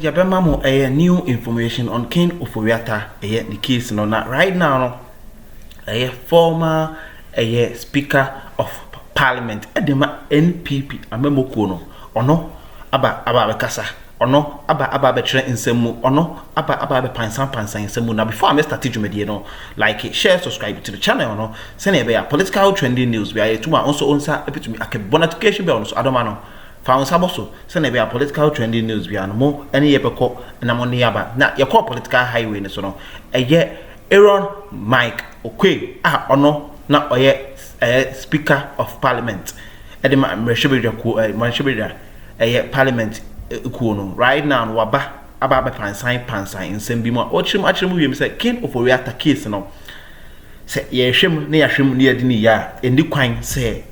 yabema mo new information on King Ofori Atta the case no na right now no former Speaker of Parliament edema NPP amemoko no ono aba bekasa ono aba betre nsemu ono aba be pansan nsemu na before I start dwumade no like share subscribe to the channel no send e be political trending news we are tuma also onsa epitumi akebon notification bell no so adoma no found saboso send e be political trending news we are no mo ene ye beko na mo ne aba na ye call political highway ne so no Aaron Mike Okwe ono na oye Speaker of Parliament edema mreshebedra ko manshebedra Parliament kuno right now waba aba pansan nsem bi mo ochim wiem say King Ofori Atta case no say ye hwem na ya hwem na yedi ni ya endi kwan say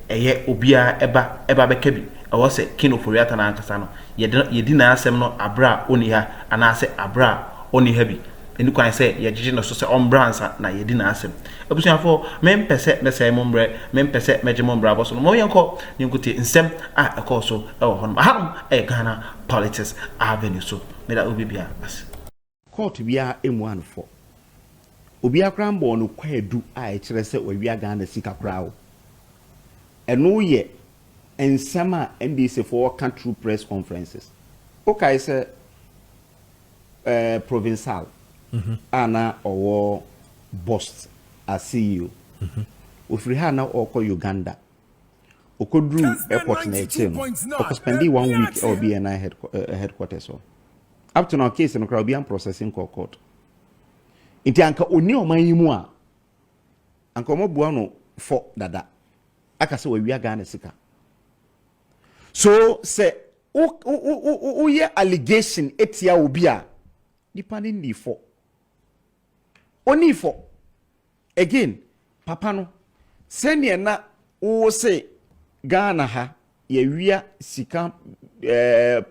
obia eba beka bi ewo say King Ofori Atta na ankasa no yedi na asem no abra oni ha ana say abra oni ha bi endi kwan say ye gigi no so say ombransa na yedi na asem abusuafo mempese mesai mombre mempese meje mombra boso no mo yenko nyenkuti nsem ekoso ewo hono aham Ghana politics avenue so me da obibia bas court bia emu4 obi akra mbo no kwadu kire se wawia Ghana sika krawo eno ye ensama NBC for country press conferences okay say provincial ana owo boss as CEO ofiri ha na oko Uganda okodru airport na eche no spend 1 week or BNI headquarters so up to now case no crowd be processing court inti anka oni oman yimu a anka omobua no for dada aka se wawia Ghana sika so say o ye allegation etia obi a depending ni for only for again papa no senior na o say Ghana ha ye wia sika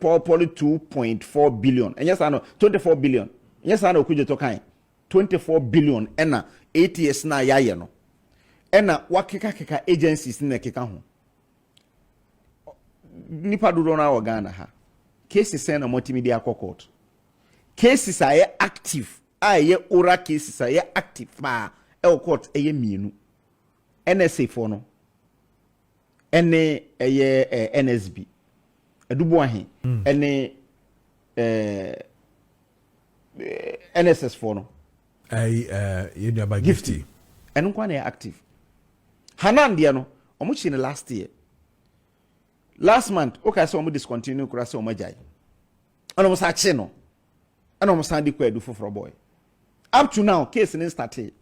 probably 2.4 billion and yes I know 24 billion yes I know kuje to kan 24 billion ena 8 years na ya ye no ena wakeka agencies na keka ho nipa dodo na o Ghana ha cases na multimedia court cases are active aye ora cases are active ma e court eye mienu NSA for no ene NSB edubo ahe ene NSS for no you know about gifty eno kwa na active hanan dia no omo chi last month okay so omo discontinue kura so omo jai ono mo sa chi no ana omo sandi kwa edu for boy up to now case in started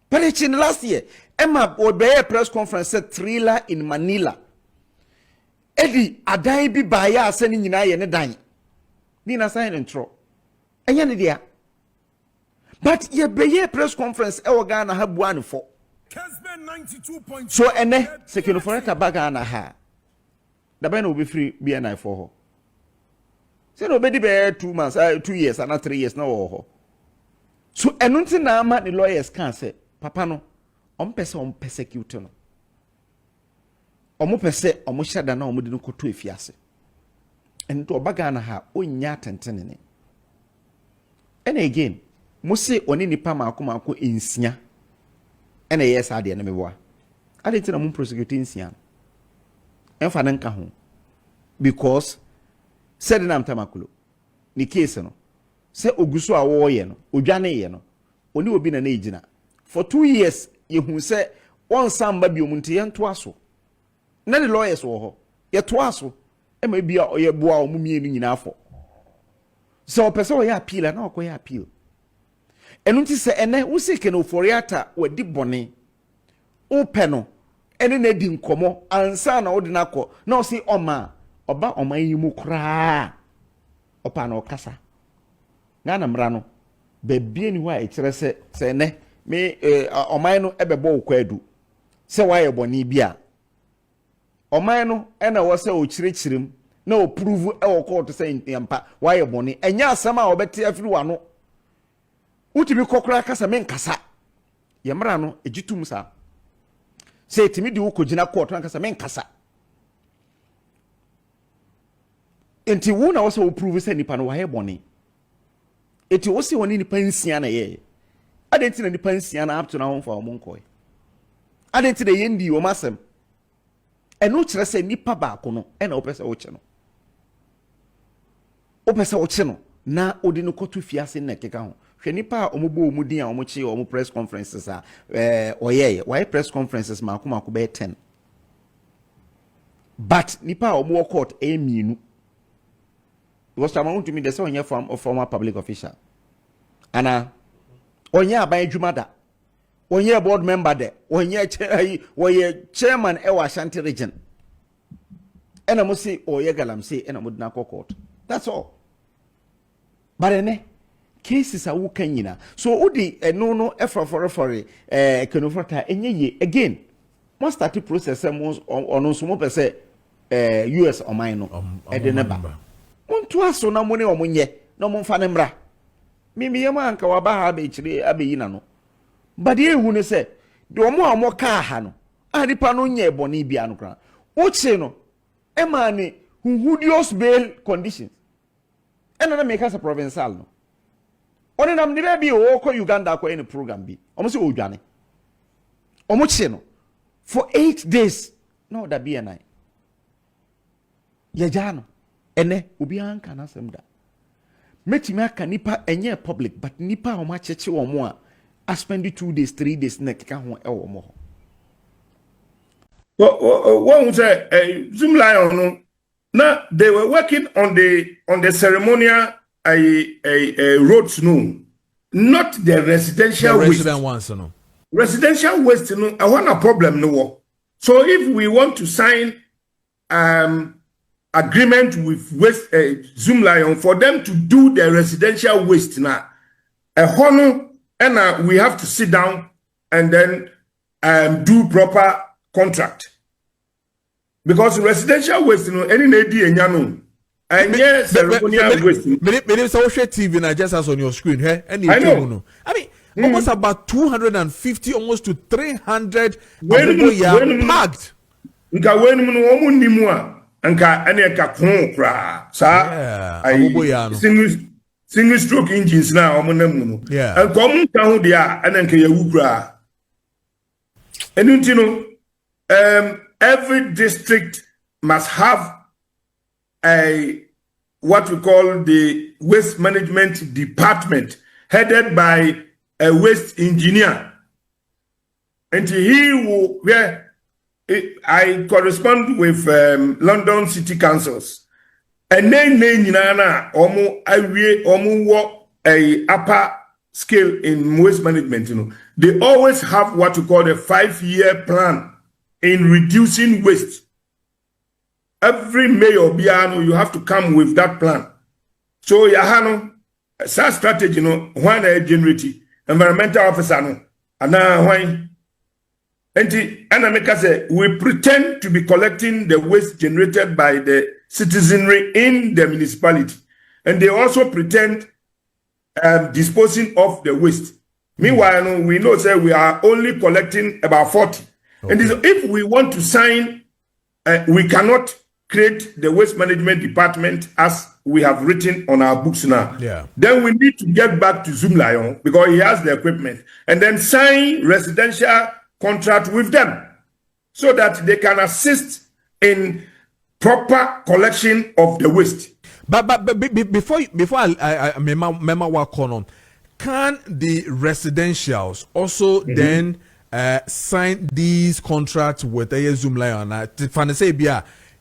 but it's in last year Emma Obey press conference said thriller in Manila. Eddie adan bi ba ya asani nyina ye ne dan. Ni na sign intro. Enya ne dia. But ye be press conference e wo Ghana ha buan for. So ene sekino for ta baga na ha. Da be na obi free BNI for ho. Say no be di be 2 months 2 years and 3 years na wo ho. So enunti na ama the lawyers can say papa no ompese persecute no omopese omohyada na omode no koto efiase ento obaga na ha onya tentenene and again mo se oni nipa maako ensia ene yes ade na meboa ade tina mo prosecute ensia enfa na nka ho because said na mtamakulo ni case no se oguso a wo ye no odwane ye no oni obi na ejina for 2 years yehu se won samba bi omunti yento aso na the lawyers wo ho yeto aso e ma bia oye boa omumie ni nyina afọ so opese wo ya appeal na okoya appeal enu nti se ene wo sike no Ofori Atta wadi bone wo pe no ene na di nkomo ansa na wo de nakọ na o si oma oba oman yi mu kra opa na okasa Ghana mra no bebie ni ho a ekire se ne me oman no ebebo okwadu se waye boni bia oman no ena wo se o kirekirim na o prove e wo court se yampa waye boni enya asama obete afiri wano utimi kokora kasa men kasa yemra no egitum sa se timi di wo kogina court na kasa men kasa enti wo na wo se wo prove say nipa no wa he boni enti wo se woni nipa nsia na ye adenti na nipa nsia na up to na ho fa wo nkoi adenti na ye ndi wo masem eno kire say nipa ba ko no e na wo pese wo che no wo pese wo che no na odi no kotu fiase na keka ho hwe nipa omubo omudin a omuchi omu press conferences a oyeye why press conferences mako be 10 but nipa omu court eminu because I want to me the say onye former public official ana onye aban adwuma da onye board member de onye chairman e wa Ashanti region ena mo say oye galamsey ena mo dina court that's all but ene cases are wo kanyina so udi no efrofore kenofrota enye again must start the process ono so mo pese US oman no e de ne ba monto aso na mo ne omonye na mo mfa ne mra mimi yema anka waba ha be kire abeyi na no but e hu ne se de omo amo ka ha no adipa no nye boni bia no kra uche no e ma ne hudious bail conditions ena na make us a provincial no oni nam ni be o ko Uganda ko any program bi omo se odwane omo che no for 8 days no da bi enai ye jano ene obi anka na sem da metimi aka nipa enye public but nipa o ma cheche wo mo a spend 2 days 3 days na keka ho e wo mo what say Zoom Lion no now they were working on the ceremonial roads no not the residential the waste resident ones no residential waste no I want a problem no so if we want to sign agreement with West Zoom Lion for them to do the residential waste now a hono and we have to sit down and then do proper contract because residential waste you know any lady and yano and yes ceremonial waste maybe so TV na just as on your screen here I know. I mean almost about 250 almost to 300 packed nka wenu no omu nimu a nka ene ka kon kra sa single stroke engines na omu namu no nka omu ka ho dia ene nka yawu kra enu ntino every district must have a what we call the waste management department headed by a waste engineer and he will I correspond with London City Councils. And then na omo awie omo wo a upper scale in waste management, you know. They always have what we call a 5-year plan in reducing waste. Every mayor biano you have to come with that plan. So yahano sa strategy no when I generate environmental officer no ana when we pretend to be collecting the waste generated by the citizenry in the municipality. And they also pretend disposing of the waste. Meanwhile, we know that we are only collecting about 40. Okay. And if we want to sign, we cannot create the waste management department as we have written on our books now. Yeah. Then we need to get back to Zoom Lion because he has the equipment. And then sign residential contract with them so that they can assist in proper collection of the waste. But before I remember what on, can the residentials also then sign these contracts with a Zoom Lion? Say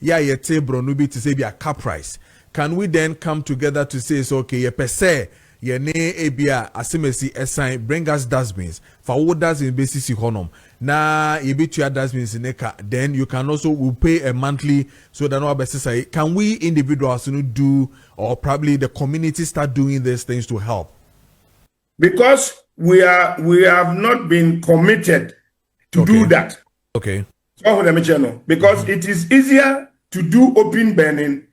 yeah table no be to say be a cap price. Can we then come together to say so okay per se ye ne ebia asemesi assign bring us dustbins for all dustbins basis econom na ye be to dustbins in eka then you can also will pay a monthly so that no say can we individuals do or probably the community start doing these things to help because we have not been committed to do that. Okay. So because it is easier to do open burning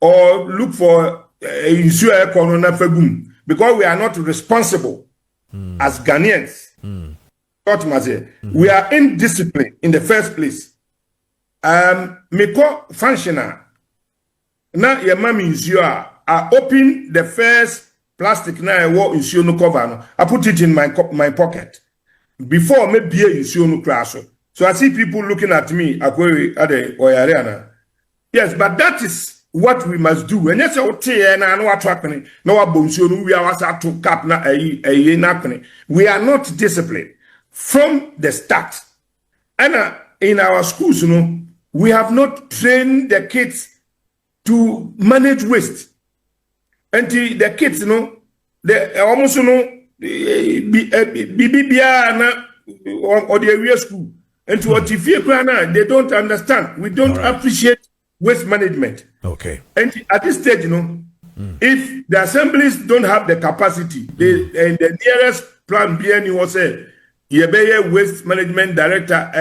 or look for ensure corona fagum because we are not responsible as Ghanaians. We are indisciplined in the first place. Meko functional na your mama nsuo I open the first plastic na I walk nsuo no cover no. I put it in my pocket. Before me bie nsuo no crash. So I see people looking at me, Akweri ade oyare. Yes, but that is what we must do. And yes, na no attract no abonsuo no we are to cap na we are not disciplined from the start. And in our schools, you know, we have not trained the kids to manage waste. And the kids, you know, they almost, you know, or the area school. And to what if they don't understand. We don't appreciate waste management. Okay. And at this stage, you know, if the assemblies don't have the capacity, and the nearest plan BNU was say, Yebeye Waste Management Director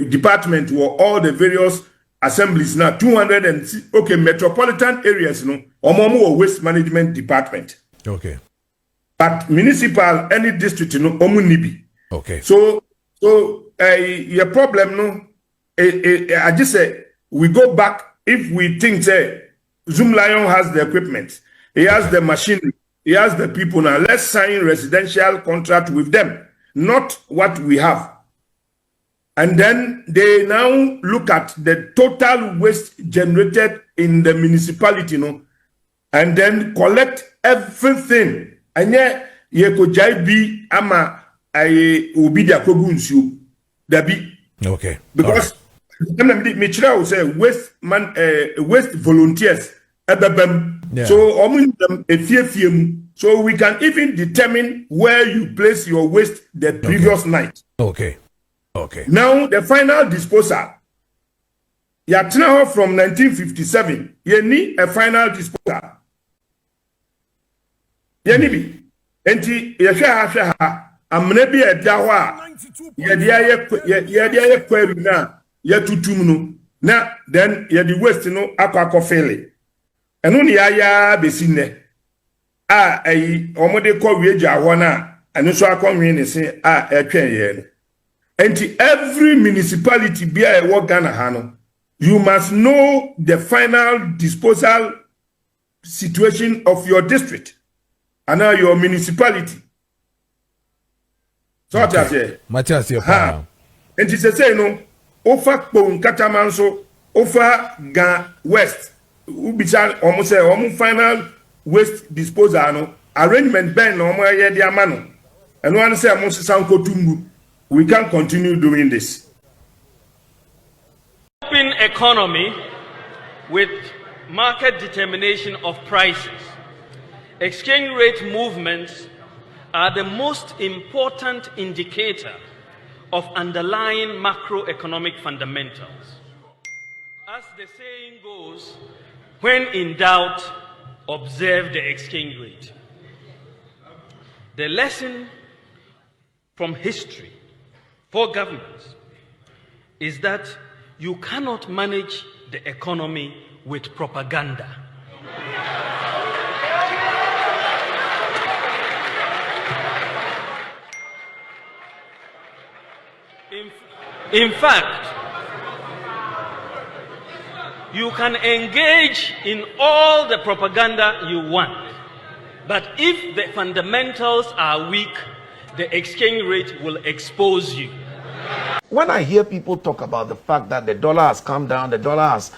Department or all the various assemblies now 200 and metropolitan areas, you know, or Waste Management Department. Okay. But municipal any district, you know, nibi. Okay. So your problem, no, I just say we go back if we think say Zoom Lion has the equipment, he has the machinery, he has the people now. Let's sign residential contract with them. Not what we have. And then they now look at the total waste generated in the municipality, you know, and then collect everything. And yet, ye ko jai bi ama ay obi dia kogunsu dabi. Okay. Because Michira will say waste volunteers at the BEM. Yeah. So so we can even determine where you place your waste the previous night. Okay. Okay. Now the final disposal. Yatna from 1957. You need a final disposal. Yanibi. Enti yahwa amnebi edawa ye kweri na ye tutum no na then ye the waste no akwa fele. Eno ni aya besine. Omode ko wieja ho na eno so akonwe ne se etwen ye no. And every municipality bia e wo Ghana ha no, you must know the final disposal situation of your district and your municipality. So what I say? Matthias, and it say no, ofa kpon katamanso, ofa Ga West, ubicha almost say almost final waste disposal no arrangement ben no mo ye dia ma no. And one say almost sanko tumbu. We can't continue doing this. Open economy with market determination of prices. Exchange rate movements are the most important indicator of underlying macroeconomic fundamentals. As the saying goes, when in doubt, observe the exchange rate. The lesson from history for governments is that you cannot manage the economy with propaganda. In fact, you can engage in all the propaganda you want, but if the fundamentals are weak, the exchange rate will expose you. When I hear people talk about the fact that the dollar has come down, the dollar has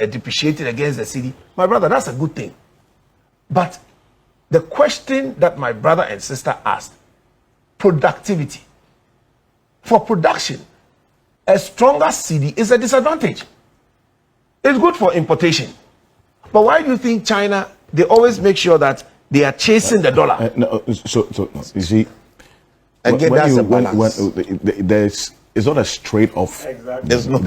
depreciated against the cedi, my brother, that's a good thing. But the question that my brother and sister asked, productivity. For production, a stronger cedi is a disadvantage. It's good for importation. But why do you think China, they always make sure that they are chasing the dollar? You see, it's not a straight off. Exactly. There's a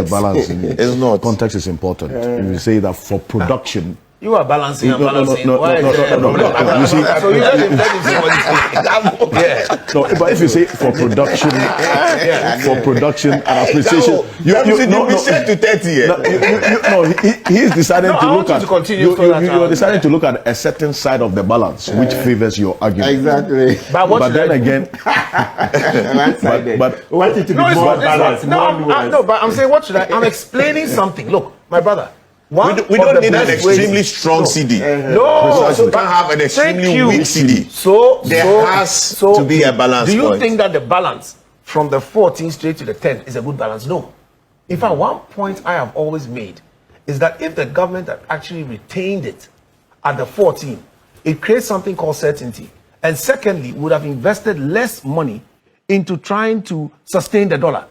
balance. It's not. Context is important. You say that for production. You are balancing and balancing. No. You see, but if you say for production, and appreciation, you said to 30. He's deciding to look at. You're deciding to look at a certain side of the balance, which favors your argument. Exactly. But then again, but want it to be more balanced. No, but I'm saying what should I? I'm explaining something. Look, my brother. We don't need an extremely strong CD. No, so we can't have an extremely weak CD. There has to be a balance. Do you think that the balance from the 14 straight to the 10 is a good balance? No. In fact, one point I have always made is that if the government had actually retained it at the 14, it creates something called certainty. And secondly, would have invested less money into trying to sustain the dollar.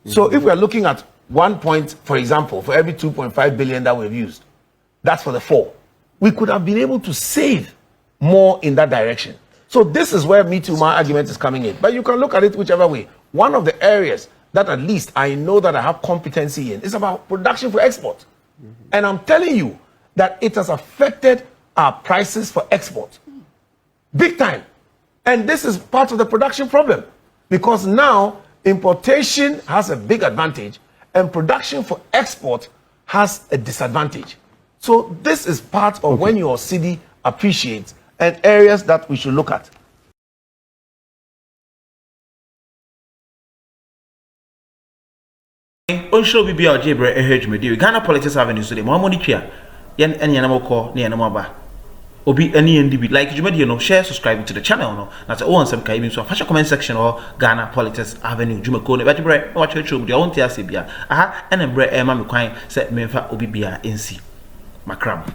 So if we are looking at 1 point, for example, for every 2.5 billion that we've used, that's for the 4. We could have been able to save more in that direction. So this is where my argument is coming in. But you can look at it whichever way. One of the areas that at least I know that I have competency in is about production for export. And I'm telling you that it has affected our prices for export. Big time. And this is part of the production problem. Because now importation has a big advantage and production for export has a disadvantage. So this is part of when your city appreciates and areas that we should look at. On show be our Jabre ehejmedi Ghana Politics Avenue today. Mohammed Chia yen ene na moko ne ene ba. Obi any NDB like you know, share, subscribe to the channel no. Na say one some kai so fashion comment section or Ghana Politics Avenue Jumako ne bebre watch your show the won't ase bia aha ene bre e ma me kwan say memfa obi bia ensi makram.